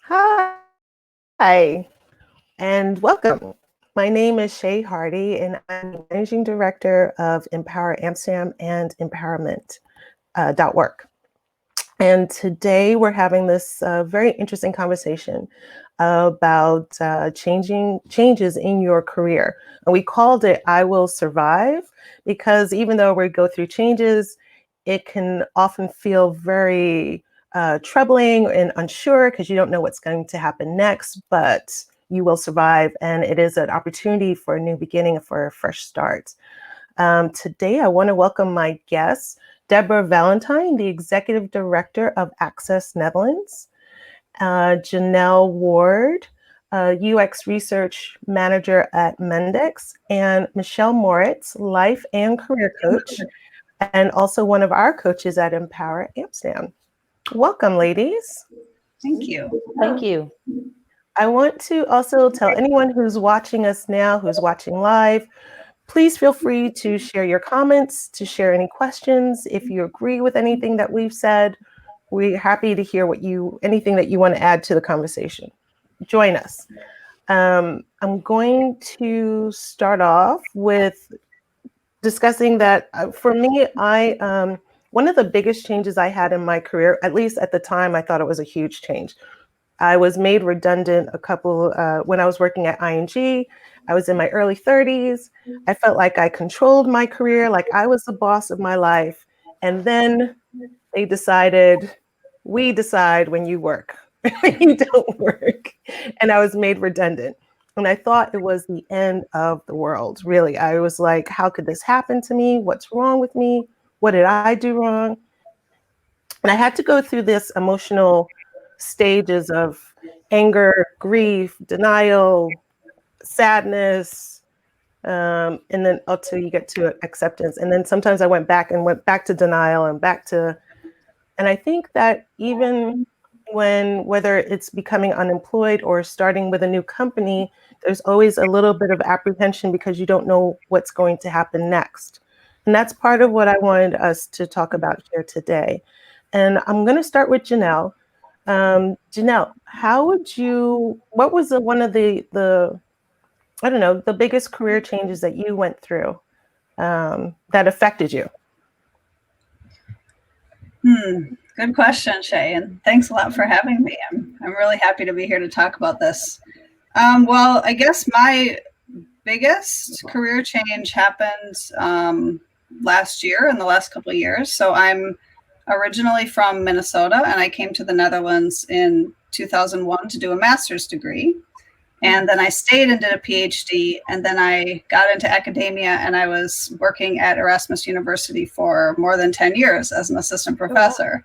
Hi, and welcome. My name is Shay Hardy, and I'm the Managing Director of Empower Amsterdam and Empowerment .work. And today we're having this very interesting conversation about changes in your career. And we called it I Will Survive because even though we go through changes, it can often feel very troubling and unsure because you don't know what's going to happen next, but you will survive. And it is an opportunity for a new beginning, for a fresh start. Today, I want to welcome my guest, Deborah Valentine, the Executive Director of Access Netherlands, Janelle Ward, UX Research Manager at Mendix, and Michelle Moritz, Life and Career Coach, and also one of our coaches at Empower Amsterdam. Welcome, ladies. Thank you. Thank you. I want to also tell anyone who's watching us now, who's watching live, please feel free to share your comments, to share any questions. If you agree with anything that we've said, we're happy to hear anything that you want to add to the conversation. Join us. I'm going to start off with discussing that for me, one of the biggest changes I had in my career, at least at the time, I thought it was a huge change. I was made redundant when I was working at ING. I was in my early 30s. I felt like I controlled my career, like I was the boss of my life. And then we decide when you work, when you don't work. And I was made redundant. And I thought it was the end of the world, really. I was like, how could this happen to me? What's wrong with me? What did I do wrong? And I had to go through this emotional stages of anger, grief, denial, sadness, and then until you get to acceptance. And then sometimes I went back to denial and I think that even whether it's becoming unemployed or starting with a new company, there's always a little bit of apprehension because you don't know what's going to happen next. And that's part of what I wanted us to talk about here today. And I'm going to start with Janelle. Janelle, what was one of I don't know, the biggest career changes that you went through that affected you? Good question, Shay, and thanks a lot for having me. I'm really happy to be here to talk about this. Well, I guess my biggest career change happened last year, in the last couple of years. So I'm originally from Minnesota, and I came to the Netherlands in 2001 to do a master's degree. And then I stayed and did a PhD, and then I got into academia, and I was working at Erasmus University for more than 10 years as an assistant professor.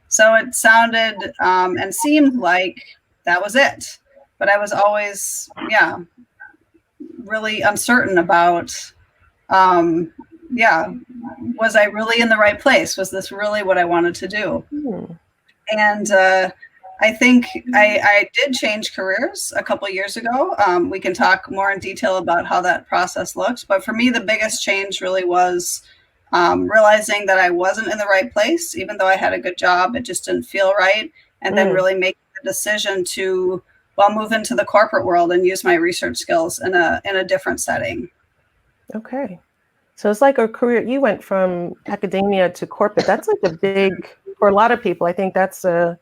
So it sounded and seemed like that was it. But I was always, really uncertain about, was I really in the right place? Was this really what I wanted to do? And I think I did change careers a couple of years ago. We can talk more in detail about how that process looked. But for me, the biggest change really was realizing that I wasn't in the right place, even though I had a good job, it just didn't feel right. And then really making the decision to, move into the corporate world and use my research skills in a different setting. Okay. So it's like a career, you went from academia to corporate. That's like for a lot of people, I think that's a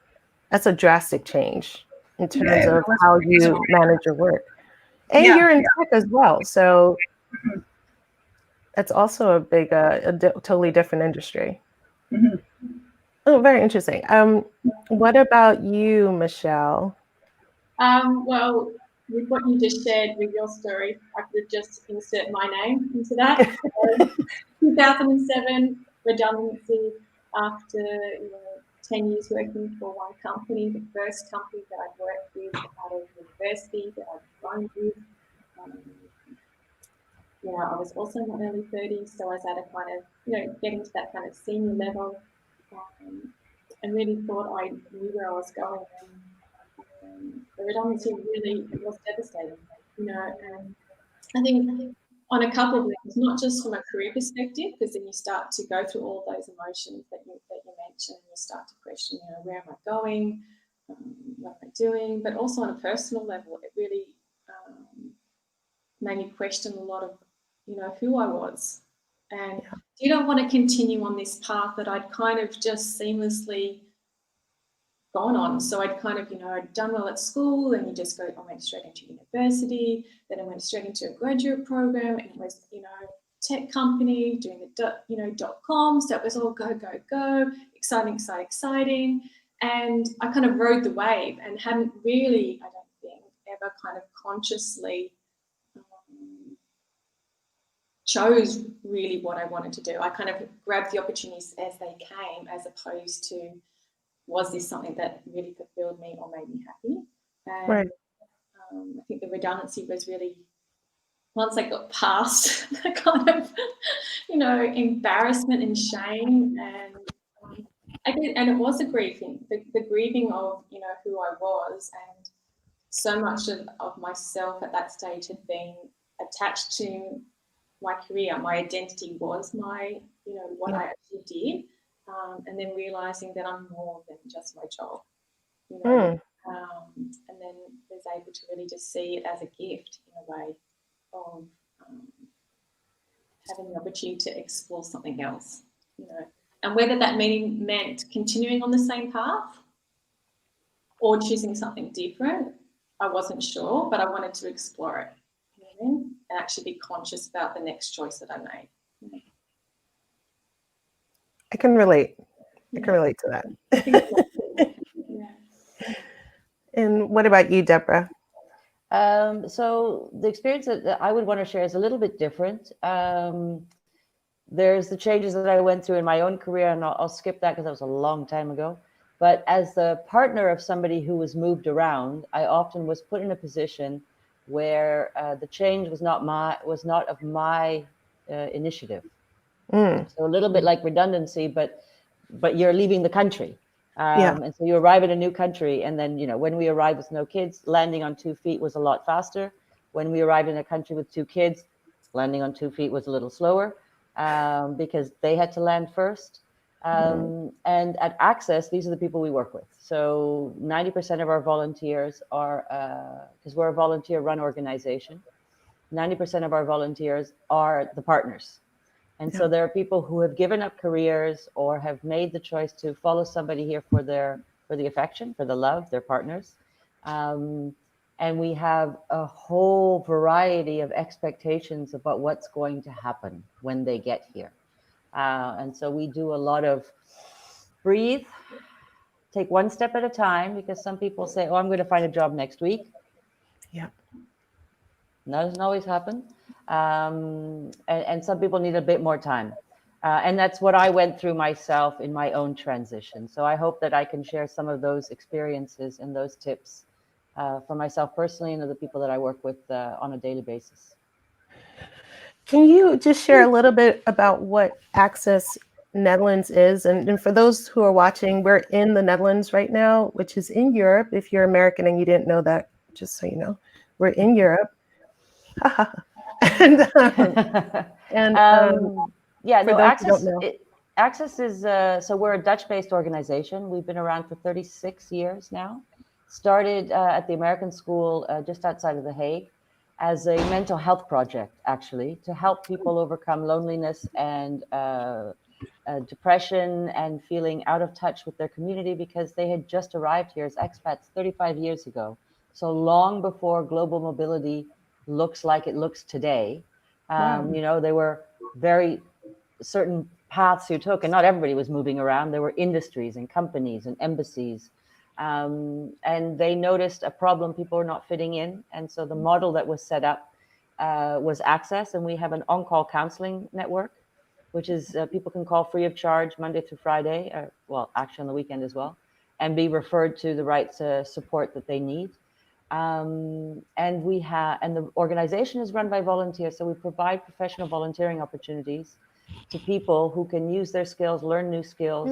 drastic change in terms of how you manage your work. And you're in tech as well. So that's also a big, totally different industry. Oh, very interesting. What about you, Michelle? Well, with what you just shared with your story, I could just insert my name into that. 2007, redundancy after 10 years working for one company, the first company that I'd worked with out of university that I'd grown with. I was also in my early 30s, so I was at a kind of, getting to that kind of senior level, and really thought I knew where I was going. And the redundancy really was devastating, and I think on a couple of levels, not just from a career perspective, because then you start to go through all those emotions that you mentioned, and you start to question, where am I going? what am I doing? But also on a personal level, it really made me question a lot of, who I was. And did I want to continue on this path that I'd kind of just seamlessly gone on? So I'd kind of, I'd done well at school, and you just go, I went straight into university, then I went straight into a graduate program, and it was, tech company doing the .com. So it was all go, go, go, exciting, exciting, exciting. And I kind of rode the wave and hadn't really, I don't think, ever kind of consciously chose really what I wanted to do. I kind of grabbed the opportunities as they came, as opposed to, was this something that really fulfilled me or made me happy? And Right. I think the redundancy was really, once I got past the kind of, embarrassment and shame, and and it was a grieving, the grieving of, who I was, and so much of myself at that stage had been attached to my career. My identity was my, what I actually did, and then realizing that I'm more than just my job, and then was able to really just see it as a gift in a way of having the opportunity to explore something else, and whether that meant continuing on the same path or choosing something different, I wasn't sure, but I wanted to explore it, and actually be conscious about the next choice that I made. I can relate. I can relate to that. And what about you, Deborah? So the experience that I would want to share is a little bit different. There's the changes that I went through in my own career, and I'll skip that because that was a long time ago. But as the partner of somebody who was moved around, I often was put in a position where the change was not of my initiative. So a little bit like redundancy, but you're leaving the country. And so you arrive in a new country, and then, when we arrived with no kids, landing on 2 feet was a lot faster. When we arrived in a country with 2 kids, landing on 2 feet was a little slower, because they had to land first. And at Access, these are the people we work with. So 90% of our volunteers are, because we're a volunteer-run organization, 90% of our volunteers are the partners. And so there are people who have given up careers or have made the choice to follow somebody here for the affection, for the love, their partners. And we have a whole variety of expectations about what's going to happen when they get here. And so we do a lot of breathe, take one step at a time, because some people say, oh, I'm going to find a job next week. Yeah. That doesn't always happen. And some people need a bit more time. And that's what I went through myself in my own transition. So I hope that I can share some of those experiences and those tips for myself personally and the people that I work with on a daily basis. Can you just share a little bit about what Access Netherlands is? And for those who are watching, we're in the Netherlands right now, which is in Europe. If you're American and you didn't know that, just so you know, we're in Europe. Access is, so we're a Dutch-based organization. We've been around for 36 years now. Started at the American School just outside of The Hague as a mental health project, actually, to help people overcome loneliness and depression and feeling out of touch with their community, because they had just arrived here as expats 35 years ago. So long before global mobility looks like it looks today. There were very certain paths you took, and not everybody was moving around. There were industries and companies and embassies. And they noticed a problem, people were not fitting in. And so the model that was set up was Access. And we have an on-call counseling network, which is people can call free of charge Monday through Friday, actually on the weekend as well, and be referred to the right support that they need. And the organization is run by volunteers. So we provide professional volunteering opportunities to people who can use their skills, learn new skills.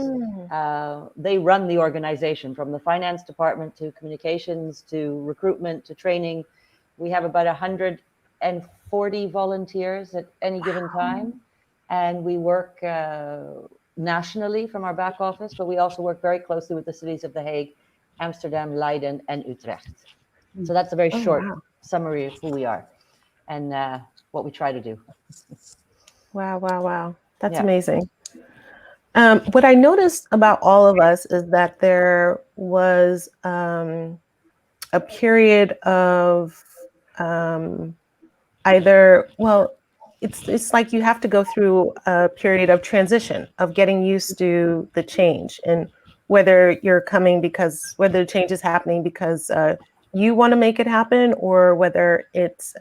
They run the organization, from the finance department to communications to recruitment to training. We have about 140 volunteers at any given time. And we work nationally from our back office, but we also work very closely with the cities of The Hague Amsterdam, Leiden, and Utrecht. So that's a very Oh, short wow. summary of who we are and what we try to do. Wow. That's Yeah. amazing. What I noticed about all of us is that there was a period of either, well, it's like you have to go through a period of transition, of getting used to the change, and whether you're coming because whether the change is happening because you want to make it happen, or whether it's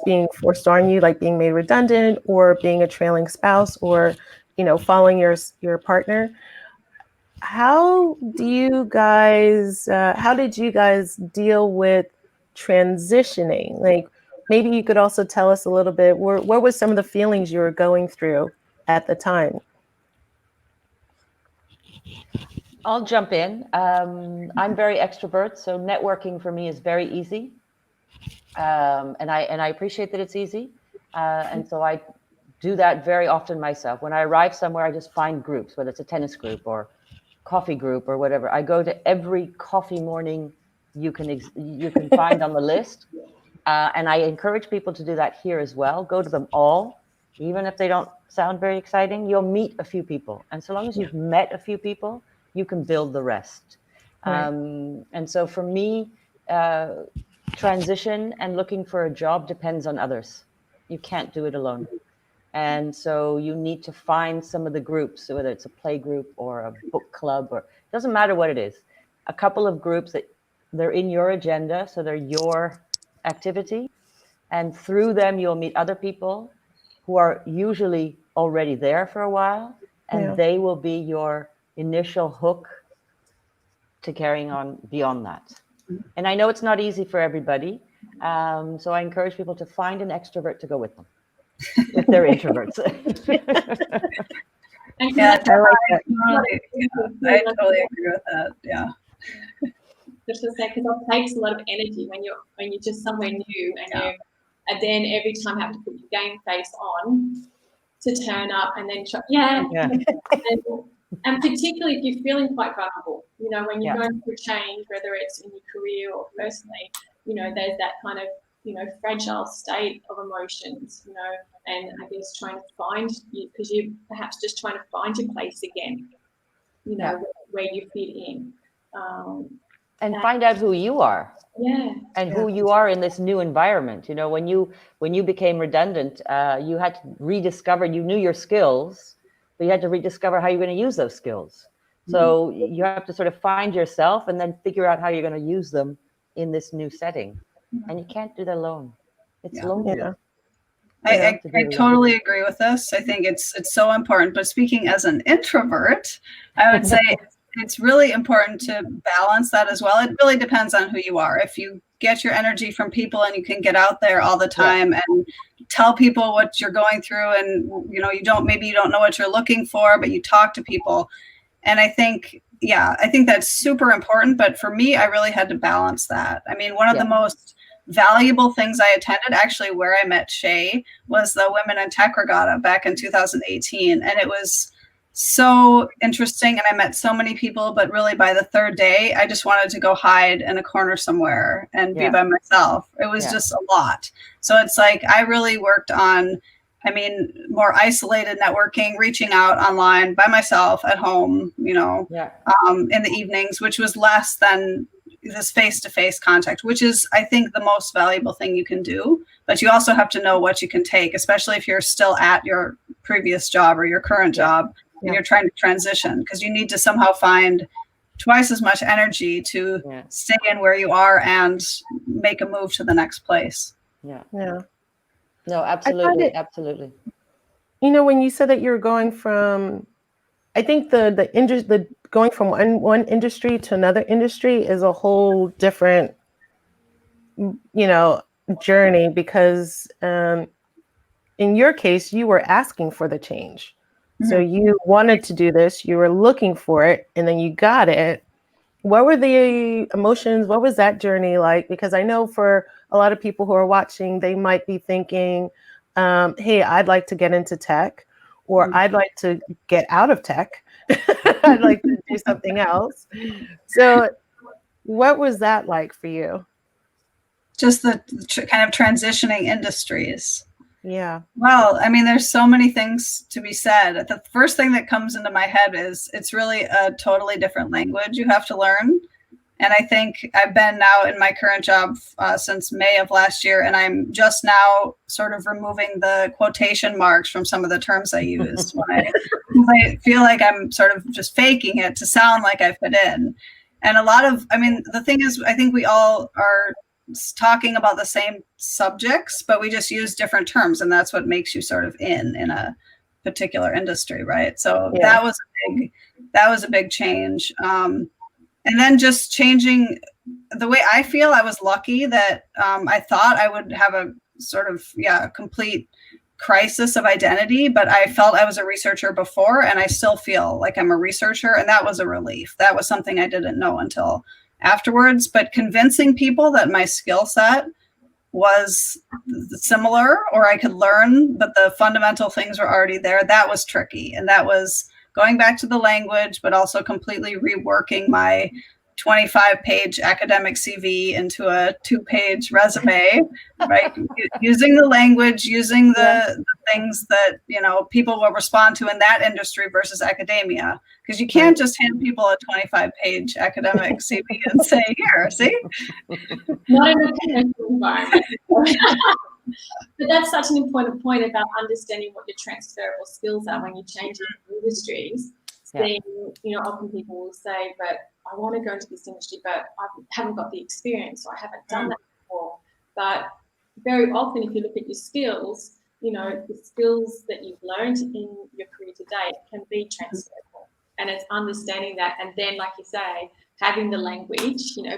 being forced on you, like being made redundant, or being a trailing spouse, or following your partner. How did you guys deal with transitioning? Like, maybe you could also tell us a little bit, what were some of the feelings you were going through at the time? I'll jump in. I'm very extrovert, so networking for me is very easy. And I appreciate that it's easy. And so I do that very often myself. When I arrive somewhere, I just find groups, whether it's a tennis group or coffee group or whatever. I go to every coffee morning you can find on the list. And I encourage people to do that here as well. Go to them all, even if they don't sound very exciting. You'll meet a few people. And so long as you've met a few people, you can build the rest. Right. And so for me, transition and looking for a job depends on others. You can't do it alone. And so you need to find some of the groups, whether it's a play group or a book club, or it doesn't matter what it is, a couple of groups that they're in your agenda, so they're your activity. And through them, you'll meet other people who are usually already there for a while, and they will be your initial hook to carrying on beyond that. And I know it's not easy for everybody. So I encourage people to find an extrovert to go with them, if they're introverts. Yeah, I totally agree with that. Yeah. Just to say, because it takes a lot of energy when you're just somewhere new, and then every time have to put your game face on to turn up, and then and particularly if you're feeling quite vulnerable, when you're going through change, whether it's in your career or personally, there's that kind of fragile state of emotions, and I guess trying to find you, because you're perhaps just trying to find your place again, where you fit in. And find out who you are. And who you are in this new environment. When you became redundant, you had to rediscover, you knew your skills, but you had to rediscover how you're going to use those skills. So you have to sort of find yourself and then figure out how you're going to use them in this new setting. And you can't do that alone. It's lonely. I totally agree with this. I think it's so important. But speaking as an introvert, I would say it's really important to balance that as well. It really depends on who you are. If you get your energy from people and you can get out there all the time and tell people what you're going through, and you don't know what you're looking for, but you talk to people. And I think that's super important. But for me, I really had to balance that. I mean, one of the most valuable things I attended, actually where I met Shay, was the Women in Tech Regatta back in 2018. And it was so interesting, and I met so many people, but really by the third day, I just wanted to go hide in a corner somewhere and be by myself. It was just a lot. So it's like I really worked on, more isolated networking, reaching out online by myself at home, in the evenings, which was less than this face-to-face contact, which is, I think, the most valuable thing you can do. But you also have to know what you can take, especially if you're still at your previous job or your current job. And you're trying to transition, because you need to somehow find twice as much energy to stay in where you are and make a move to the next place. No, absolutely. Absolutely. When you said that you're going from, I think the going from one industry to another industry is a whole different, journey, because in your case, you were asking for the change. So you wanted to do this, you were looking for it, and then you got it. What were the emotions? What was that journey like? Because I know for a lot of people who are watching, they might be thinking, hey, I'd like to get into tech, or I'd like to get out of tech. I'd like to do something else. So what was that like for you? Just the kind of transitioning industries. Yeah. Well, I mean, there's so many things to be said. The first thing that comes into my head is it's really a totally different language you have to learn. And I think I've been now in my current job since May of last year, and I'm just now sort of removing the quotation marks from some of the terms I used when I feel like I'm sort of just faking it to sound like I fit in. And a lot of, I mean, the thing is, I think we all are talking about the same subjects, but we just use different terms, and that's what makes you sort of in a particular industry, right? So Yeah. that was a big change. And then just changing the way I feel. I was lucky that I thought I would have a sort of a complete crisis of identity, but I felt I was a researcher before, and I still feel like I'm a researcher, and that was a relief. That was something I didn't know until afterwards. But convincing people that my skill set was similar or I could learn, but the fundamental things were already there, that was tricky. And that was going back to the language, but also completely reworking my 25-page academic CV into a 2-page resume, right? Using the language, using the things that, you know, people will respond to in that industry versus academia. Because you can't just hand people a 25-page academic CV and say, here, see? Not in a commercial environment. But that's such an important point about understanding what your transferable skills are when you change into industries. Then, you know, often people will say, but I want to go into this industry, but I haven't got the experience, or I haven't done that before. But very often, if you look at your skills, you know, the skills that you've learned in your career to date can be transferable. And it's understanding that. And then, like you say, having the language, you know,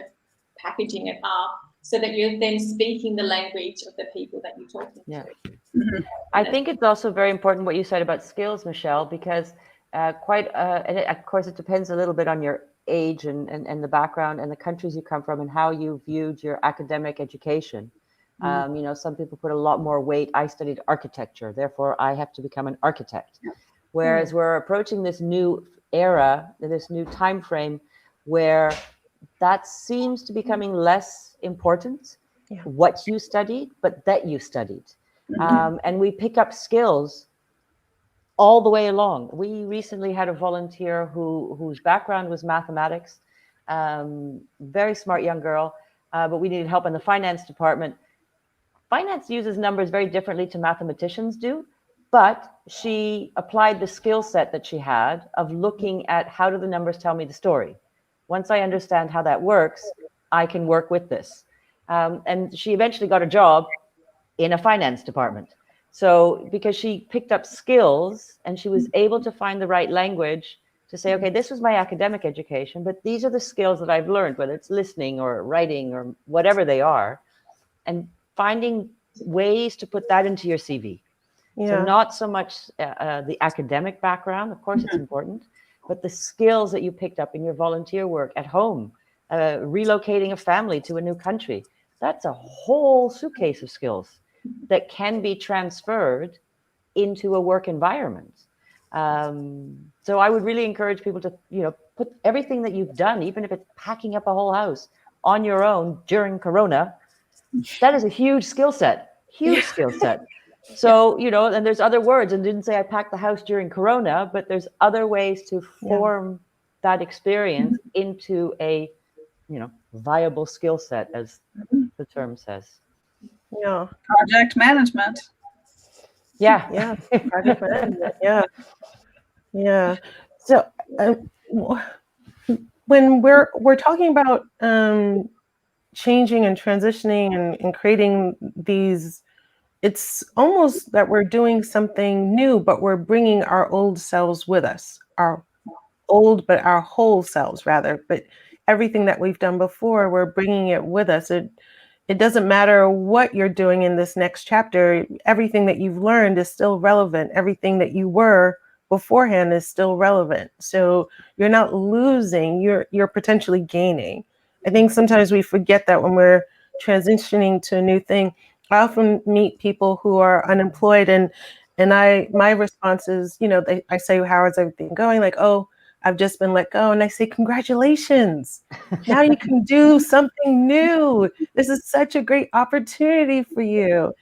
packaging it up so that you're then speaking the language of the people that you're talking to. I think it's also very important what you said about skills, Michelle, because and of course, it depends a little bit on your age and the background and the countries you come from and how you viewed your academic education. You know, some people put a lot more weight. I studied architecture, therefore I have to become an architect. Whereas we're approaching this new era, this new time frame, where that seems to be becoming less important, what you studied, but that you studied. And we pick up skills all the way along. We recently had a volunteer whose background was mathematics, very smart young girl, but we needed help in the finance department. Finance uses numbers very differently to mathematicians do, but she applied the skill set that she had of looking at how do the numbers tell me the story. Once I understand how that works, I can work with this. And she eventually got a job in a finance department. So because she picked up skills and she was able to find the right language to say, okay, this was my academic education, but these are the skills that I've learned, whether it's listening or writing or whatever they are, and finding ways to put that into your CV. So not so much the academic background, of course it's important, but the skills that you picked up in your volunteer work at home, relocating a family to a new country. That's a whole suitcase of skills that can be transferred into a work environment. So I would really encourage people to, you know, put everything that you've done, even if it's packing up a whole house on your own during Corona. That is a huge skill set, skill set. So, you know, and there's other words, and didn't say I packed the house during Corona, but there's other ways to form that experience into a, you know, viable skill set, as the term says. Yeah. Project management. Yeah. Project management. Yeah. So when we're talking about changing and transitioning and creating these, it's almost that we're doing something new, but we're bringing our old selves with us, our whole selves rather. But everything that we've done before, we're bringing it with us. It doesn't matter what you're doing in this next chapter. Everything that you've learned is still relevant. Everything that you were beforehand is still relevant. So you're not losing, you're potentially gaining. I think sometimes we forget that when we're transitioning to a new thing. I often meet people who are unemployed, and my response is, you know, I say, how is everything going? Like, oh, I've just been let go. And I say, congratulations. Now you can do something new. This is such a great opportunity for you.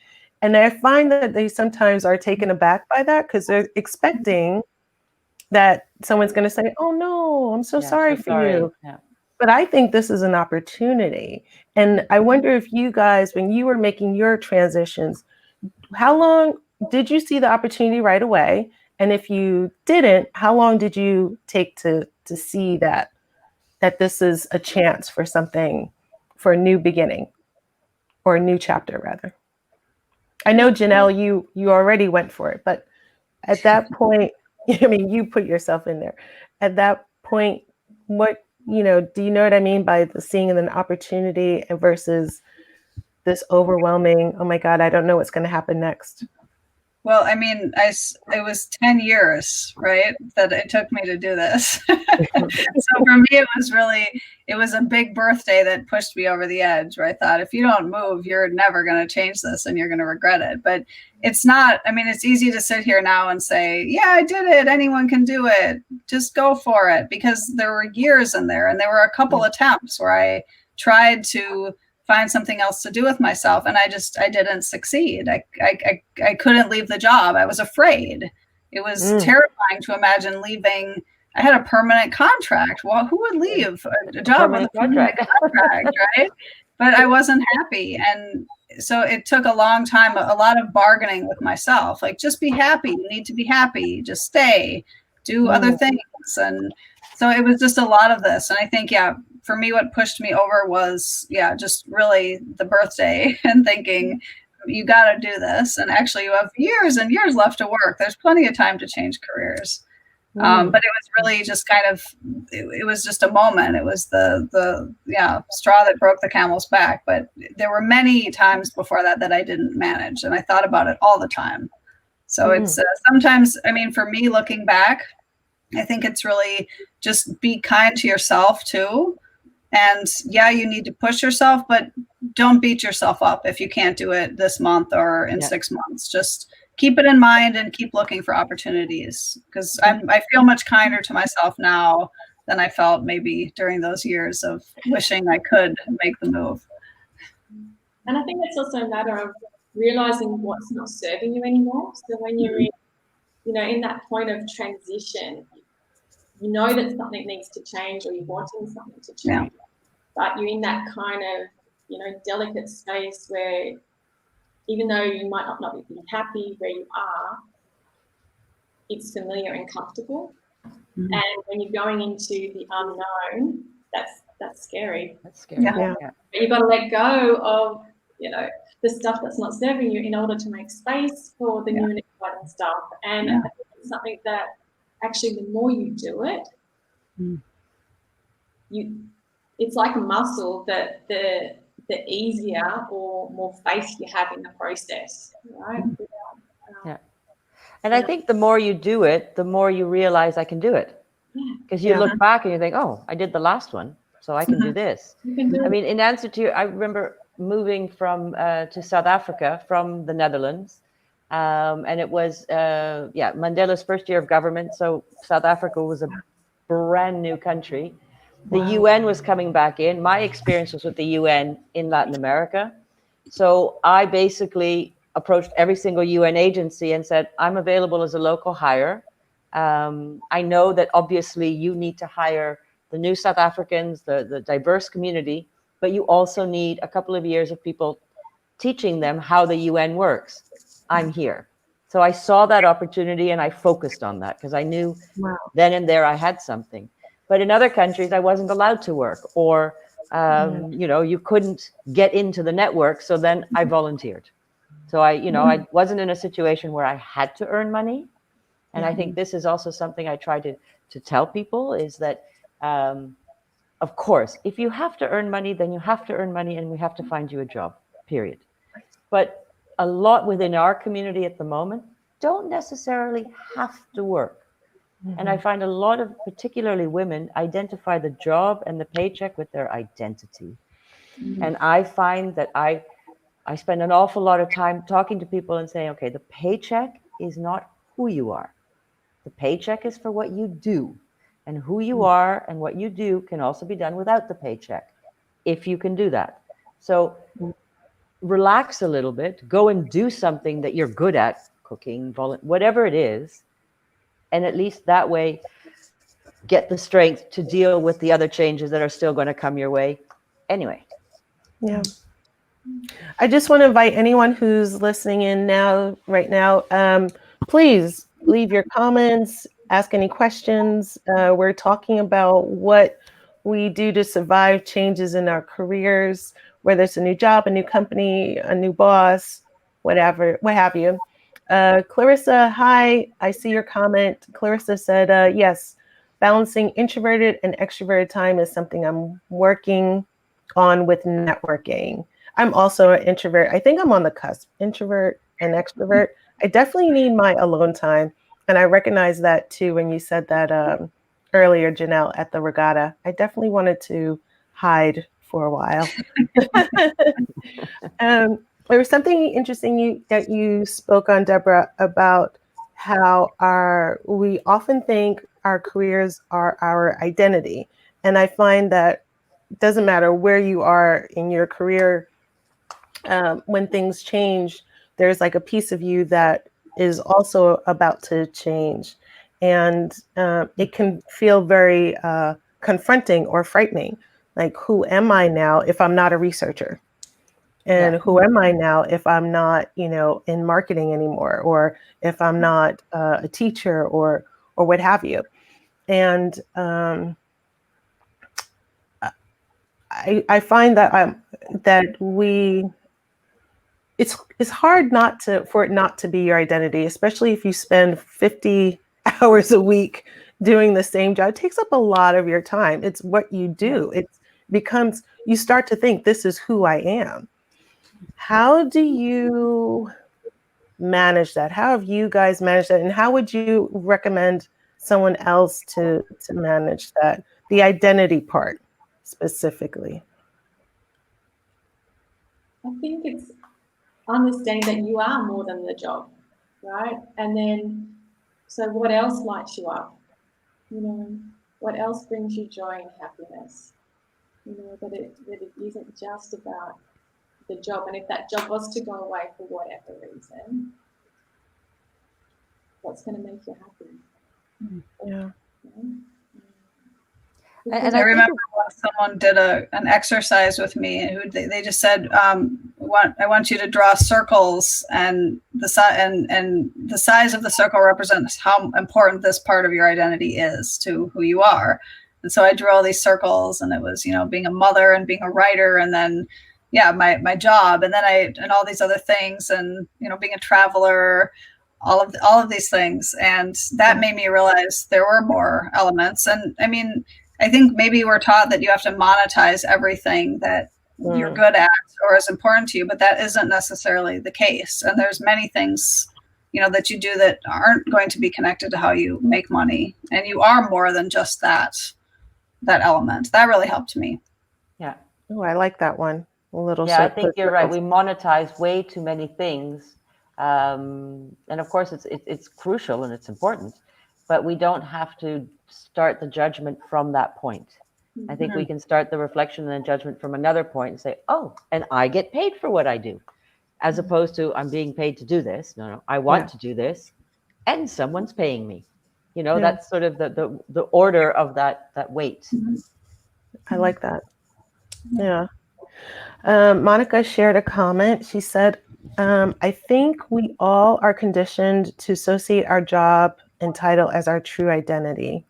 And I find that they sometimes are taken aback by that because they're expecting that someone's going to say, oh no, I'm so Yeah, sorry so for sorry. you. Yeah. But I think this is an opportunity. And I wonder if you guys, when you were making your transitions, how long did you see the opportunity right away? And if you didn't, how long did you take to see that this is a chance for something, for a new beginning or a new chapter rather? I know, Janelle, you already went for it, but at that point, I mean, you put yourself in there. At that point, what, do you know what I mean by the seeing an opportunity versus this overwhelming, oh my God, I don't know what's going to happen next? Well, I mean, it was 10 years, right, that it took me to do this. So for me, it was a big birthday that pushed me over the edge, where I thought, if you don't move, you're never going to change this and you're going to regret it. But it's not, I mean, it's easy to sit here now and say, yeah, I did it. Anyone can do it. Just go for it. Because there were years in there, and there were a couple attempts where I tried to find something else to do with myself, and I didn't succeed. I couldn't leave the job. I was afraid. It was terrifying to imagine leaving. I had a permanent contract. Well, who would leave a job with a permanent contract, right? But I wasn't happy, and so it took a long time, a lot of bargaining with myself. Like, just be happy. You need to be happy. Just stay. Do other things. And so it was just a lot of this. And I think, for me, what pushed me over was, just really the birthday and thinking, you got to do this. And actually, you have years and years left to work. There's plenty of time to change careers. But it was really just kind of, it was just a moment. It was the straw that broke the camel's back. But there were many times before that I didn't manage. And I thought about it all the time. So it's sometimes, I mean, for me, looking back, I think it's really just be kind to yourself too. And you need to push yourself, but don't beat yourself up if you can't do it this month or in 6 months. Just keep it in mind and keep looking for opportunities, because I feel much kinder to myself now than I felt maybe during those years of wishing I could make the move. And I think it's also a matter of realizing what's not serving you anymore. So when you're in that point of transition, you know that something needs to change, or you're wanting something to change, but you're in that kind of, delicate space where, even though you might not be happy where you are, it's familiar and comfortable. And when you're going into the unknown, that's scary. That's scary. But you've got to let go of, the stuff that's not serving you in order to make space for the new and exciting stuff. And I think it's something that actually, the more you do it, it's like a muscle that the easier or more faith you have in the process, right? And I think the more you do it, the more you realize I can do it. Because you look back and you think, oh, I did the last one, so I can do this. I mean, in answer to I remember moving to South Africa from the Netherlands. And it was, Mandela's first year of government. So South Africa was a brand new country. The UN was coming back in. My experience was with the UN in Latin America. So I basically approached every single UN agency and said, I'm available as a local hire. I know that obviously you need to hire the new South Africans, the diverse community, but you also need a couple of years of people teaching them how the UN works. I'm here. So I saw that opportunity and I focused on that because I knew then and there I had something. But in other countries, I wasn't allowed to work, or, you couldn't get into the network. So then I volunteered. So I wasn't in a situation where I had to earn money. And I think this is also something I try to tell people is that, of course, if you have to earn money, then you have to earn money and we have to find you a job, period. But a lot within our community at the moment don't necessarily have to work. And I find a lot of, particularly women, identify the job and the paycheck with their identity. And I find that I spend an awful lot of time talking to people and saying, okay, the paycheck is not who you are. The paycheck is for what you do. And who you are and what you do can also be done without the paycheck, if you can do that. So relax a little bit, go and do something that you're good at, cooking, whatever it is. And at least that way, get the strength to deal with the other changes that are still going to come your way anyway. Yeah. I just want to invite anyone who's listening in right now, please leave your comments, ask any questions. We're talking about what we do to survive changes in our careers, whether it's a new job, a new company, a new boss, whatever, what have you. Clarissa, hi, I see your comment. Clarissa said, yes, balancing introverted and extroverted time is something I'm working on with networking. I'm also an introvert. I think I'm on the cusp, introvert and extrovert. I definitely need my alone time. And I recognize that too when you said that earlier, Janelle, at the regatta. I definitely wanted to hide for a while. There was something interesting that you spoke on, Deborah, about how we often think our careers are our identity. And I find that it doesn't matter where you are in your career, when things change, there's like a piece of you that is also about to change. And it can feel very confronting or frightening. Like, who am I now if I'm not a researcher? And who am I now if I'm not, in marketing anymore, or if I'm not a teacher or what have you? And I find that it's hard for it not to be your identity, especially if you spend 50 hours a week doing the same job. It takes up a lot of your time. It's what you do. It becomes, you start to think, this is who I am. How do you manage that? How have you guys managed that? And how would you recommend someone else to manage that? The identity part specifically. I think it's understanding that you are more than the job, right? And then, so what else lights you up? What else brings you joy and happiness? That it isn't just about the job. And if that job was to go away for whatever reason, what's going to make you happy? Yeah. And I remember when someone did an exercise with me, who they just said, I want you to draw circles, and the size of the circle represents how important this part of your identity is to who you are. And so I drew all these circles, and it was, being a mother and being a writer, and then my job, and then and all these other things, and being a traveler, all of these things. And that made me realize there were more elements. And I mean, I think maybe we're taught that you have to monetize everything that you're good at or is important to you, but that isn't necessarily the case. And there's many things, that you do that aren't going to be connected to how you make money. And you are more than just that element. That really helped me. Yeah. Oh, I like that one. I think you're right. We monetize way too many things. And of course it's crucial and it's important, but we don't have to start the judgment from that point. I think we can start the reflection and the judgment from another point and say, oh, and I get paid for what I do, as opposed to I'm being paid to do this. No, I want to do this and someone's paying me. That's sort of the order of that weight. I like that. Yeah. Monica shared a comment. She said, I think we all are conditioned to associate our job and title as our true identity.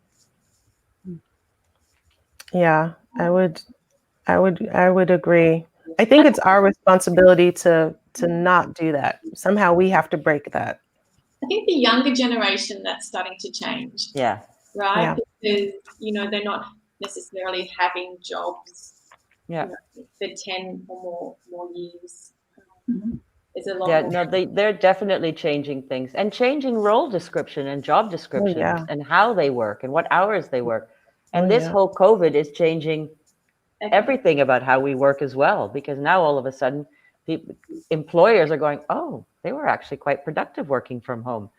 Yeah, I would agree. I think it's our responsibility to not do that. Somehow we have to break that. I think the younger generation, that's starting to change. Yeah. Right? Yeah. Because, they're not necessarily having jobs for 10 or more years. It's a lot they're definitely changing things and changing role description and job descriptions and how they work and what hours they work. And this whole COVID is changing everything about how we work as well, because now all of a sudden employers are going, oh, they were actually quite productive working from home.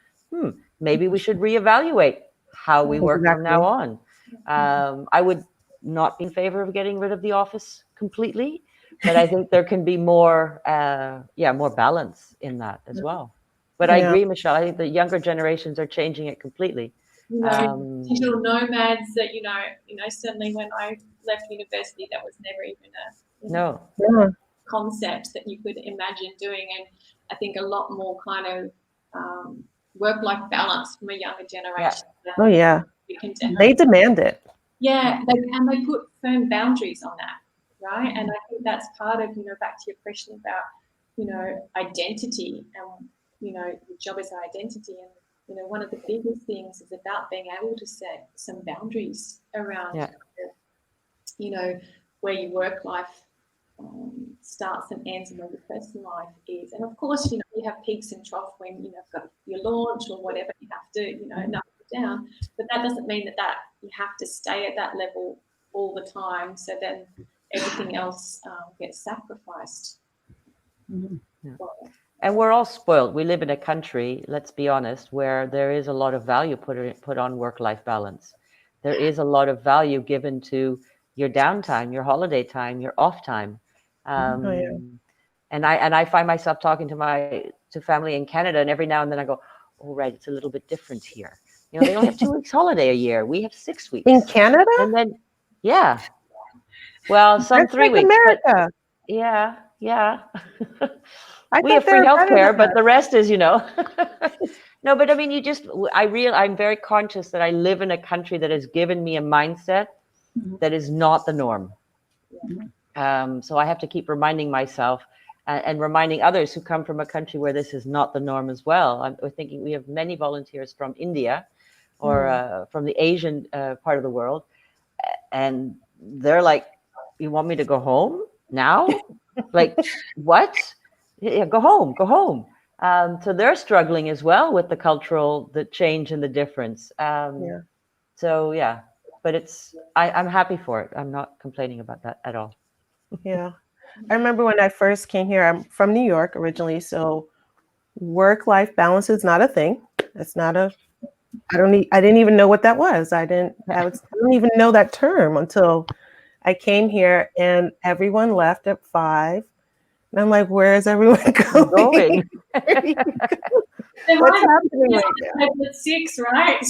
Maybe we should reevaluate how we work from now on. I would not be in favor of getting rid of the office completely, but I think there can be more, more balance in that as well. But I Yeah. agree, Michelle. I think the younger generations are changing it completely. You know, digital nomads that, certainly when I left university, that was never even a No. Yeah. concept that you could imagine doing. And I think a lot more kind of work-life balance from a younger generation. Oh yeah. They demand it. Yeah, and they put firm boundaries on that, right? And I think that's part of, back to your question about, identity and, your job as an identity. And, one of the biggest things is about being able to set some boundaries around, where your work life starts and ends and where your personal life is. And of course, you have peaks and troughs when, you've got your launch or whatever you have to, knock it down. But that doesn't mean that you have to stay at that level all the time. So then everything else gets sacrificed. Yeah. And we're all spoiled. We live in a country, let's be honest, where there is a lot of value put on work-life balance. There is a lot of value given to your downtime, your holiday time, your off time. And I find myself talking to family in Canada, and every now and then I go, oh, right, it's a little bit different here. They only have 2 weeks holiday a year. We have 6 weeks. In Canada? And then, yeah. Well, some That's 3 like weeks. America. But yeah. I We have thought they free were better healthcare, than but that. the rest is, No, but I mean, I'm very conscious that I live in a country that has given me a mindset that is not the norm. So I have to keep reminding myself and reminding others who come from a country where this is not the norm as well. I'm thinking we have many volunteers from India or from the Asian part of the world. And they're like, you want me to go home now? Like, what? Yeah, go home. So they're struggling as well with the change and the difference. So yeah, but I'm happy for it. I'm not complaining about that at all. Yeah. I remember when I first came here, I'm from New York originally. So work-life balance is not a thing. It's not I didn't even know what that was. I don't even know that term until I came here, and everyone left at 5. And I'm like, where is everyone going? What's happening right now? At 6, right?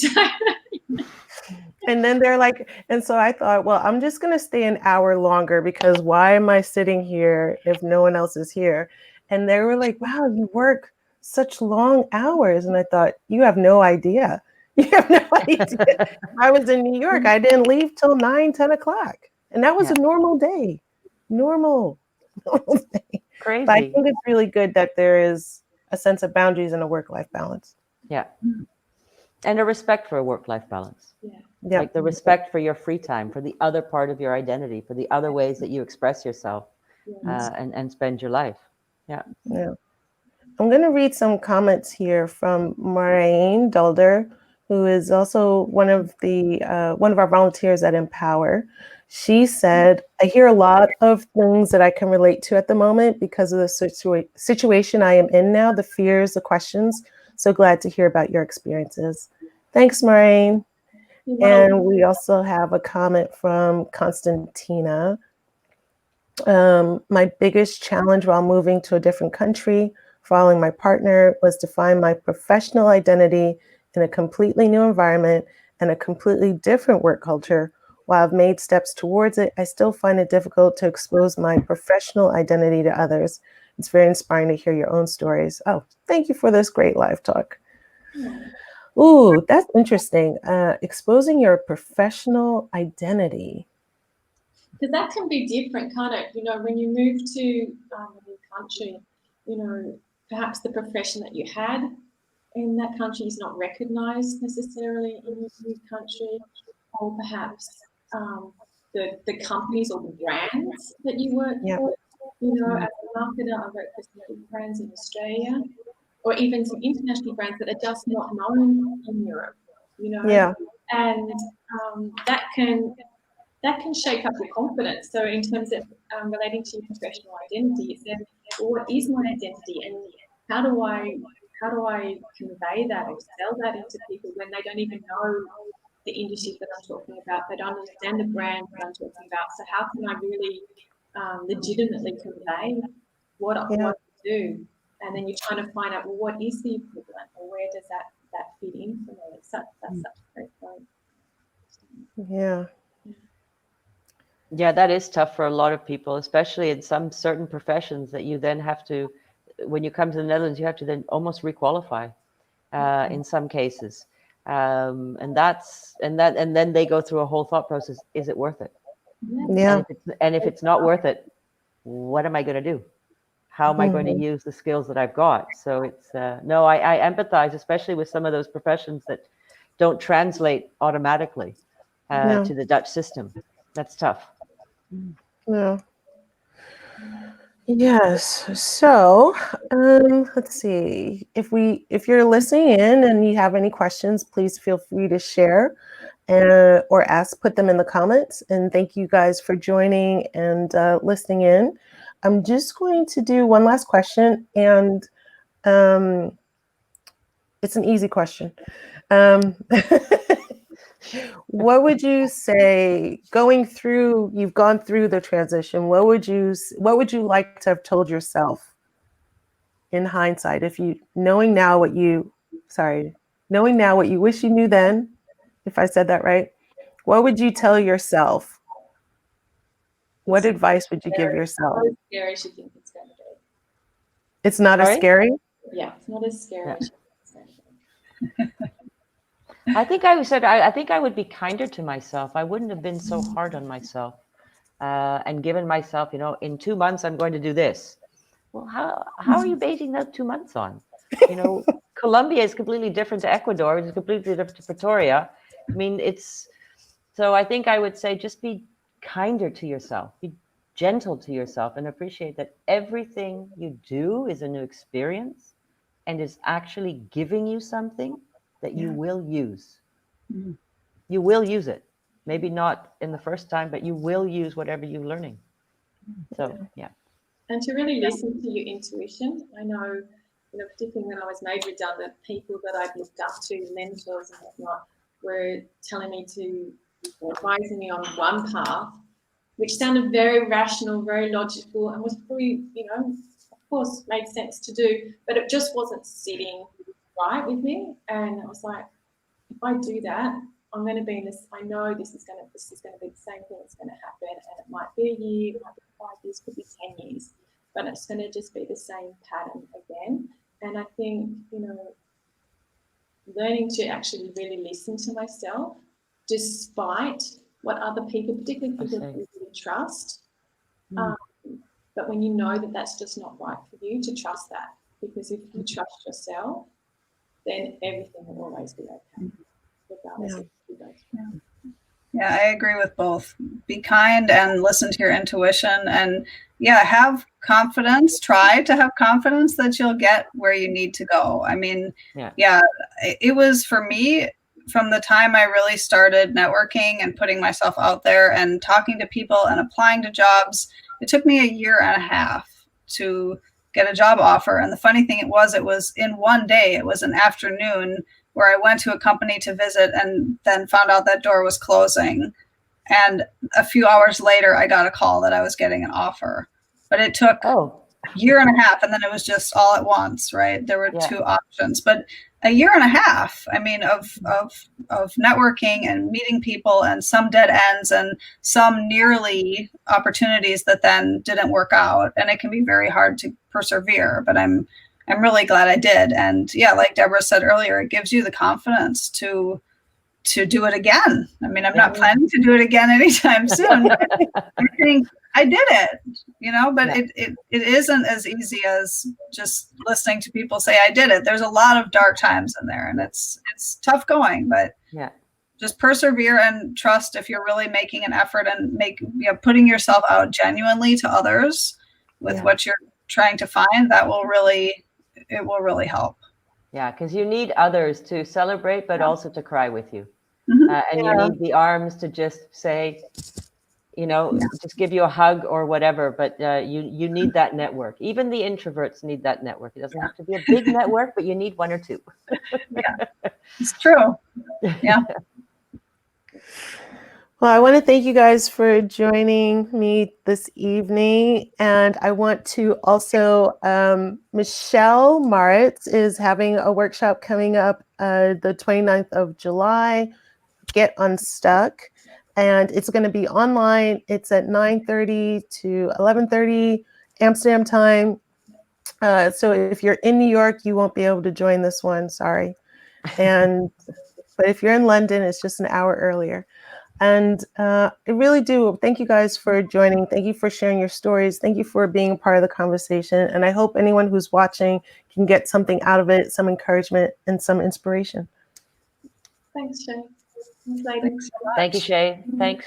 And then they're like, and so I thought, well, I'm just going to stay an hour longer because why am I sitting here if no one else is here? And they were like, wow, you work such long hours. And I thought, you have no idea. You have no idea. I was in New York. I didn't leave till 9, 10 o'clock. And that was a normal day. Normal day. Crazy. But I think it's really good that there is a sense of boundaries and a work-life balance. Yeah. And a respect for a work-life balance. Yeah. Like the respect for your free time, for the other part of your identity, for the other ways that you express yourself and spend your life. Yeah. I'm going to read some comments here from Maureen Dulder, who is also one of our volunteers at Empower. She said, I hear a lot of things that I can relate to at the moment because of the situation I am in now, the fears, the questions. So glad to hear about your experiences. Thanks, Maureen. And we also have a comment from Constantina. My biggest challenge while moving to a different country, following my partner, was to find my professional identity in a completely new environment and a completely different work culture. While I've made steps towards it, I still find it difficult to expose my professional identity to others. It's very inspiring to hear your own stories. Oh, thank you for this great live talk. Ooh, that's interesting. Exposing your professional identity. Because that can be different, can't it? When you move to a new country, perhaps the profession that you had in that country is not recognized necessarily in your new country, or perhaps the companies or the brands that you work for. As a marketer, I work for some big brands in Australia, or even some international brands that are just not known in Europe. And that can shake up your confidence. So in terms of relating to your professional identity, it's then, well, what is my identity, and how do I convey that or sell that into people when they don't even know the industry that I'm talking about. They don't understand the brand that I'm talking about. So how can I really legitimately convey what I do? And then you're trying to find out, well, what is the equivalent, or where does that fit in for me? That's such a great point. Yeah. Yeah, that is tough for a lot of people, especially in some certain professions that you then have to, when you come to the Netherlands, you have to then almost requalify in some cases. And then they go through a whole thought process. Is it worth it? Yeah. And if it's not worth it, what am I going to do? How am I going to use the skills that I've got? So it's, no, I empathize, especially with some of those professions that don't translate automatically to the Dutch system. That's tough. Yeah. Yes. So, let's see. If you're listening in and you have any questions, please feel free to share or put them in the comments. And thank you guys for joining and listening in. I'm just going to do one last question, and it's an easy question. What would you say you've gone through the transition? What would you like to have told yourself in hindsight, knowing now what you wish you knew then, if I said that right? What would you tell yourself? What advice would you give yourself? Not as scary as you think it's going to be. It's not as scary? Yeah, it's not as scary as you think it's going to be. I think I would be kinder to myself. I wouldn't have been so hard on myself and given myself, in 2 months, I'm going to do this. Well, how are you basing that 2 months on? Colombia is completely different to Ecuador. It's completely different to Pretoria. I mean, so I think I would say just be kinder to yourself, be gentle to yourself, and appreciate that everything you do is a new experience and is actually giving you something that you will use. Mm-hmm. You will use it. Maybe not in the first time, but you will use whatever you're learning. So, yeah. And to really listen to your intuition. I know, particularly when I was made redundant, people that I've looked up to, mentors and whatnot, were telling me advising me on one path, which sounded very rational, very logical, and was probably, of course, made sense to do, but it just wasn't sitting right with me. And I was like, if I do that, I'm going to be in this. I know this is going to be the same thing that's going to happen, and it might be a year, it might be 5 years, could be 10 years, but it's going to just be the same pattern again. And I think, learning to actually really listen to myself, despite what other people, particularly people that you really trust. But when you know that that's just not right for you, to trust that, because if you trust yourself, then everything will always be okay, regardless of who goes through. Yeah, I agree with both. Be kind and listen to your intuition, and have confidence. Try to have confidence that you'll get where you need to go. I mean, it was for me from the time I really started networking and putting myself out there and talking to people and applying to jobs. It took me 1.5 years to get a job offer. And the funny thing it was in one day. It was an afternoon where I went to a company to visit and then found out that door was closing. And a few hours later, I got a call that I was getting an offer. But it took 1.5 years, and then it was just all at once, right? There were 2 options. But 1.5 years, I mean, of networking and meeting people, and some dead ends and some nearly opportunities that then didn't work out. And it can be very hard to persevere, but I'm really glad I did. And like Deborah said earlier, it gives you the confidence to do it again. I mean, I'm not planning to do it again anytime soon. I think I did it, but it isn't as easy as just listening to people say I did it. There's a lot of dark times in there, and it's tough going, but just persevere and trust. If you're really making an effort and putting yourself out genuinely to others with what you're trying to find, it will really help. Yeah, because you need others to celebrate, but also to cry with you. Mm-hmm. And you need the arms to just say, just give you a hug or whatever. But you need that network. Even the introverts need that network. It doesn't have to be a big network, but you need 1 or 2. It's true. Yeah. Well, I want to thank you guys for joining me this evening. And I want to also, Michelle Maritz is having a workshop coming up the 29th of July, Get Unstuck. And it's going to be online. It's at 9:30 to 11:30 Amsterdam time. So if you're in New York, you won't be able to join this one. Sorry. But if you're in London, it's just an hour earlier. And I really do thank you guys for joining. Thank you for sharing your stories. Thank you for being part of the conversation. And I hope anyone who's watching can get something out of it, some encouragement and some inspiration. Thanks, Shay. Thanks, ladies. Thanks so much. Thank you, Shay. Thanks.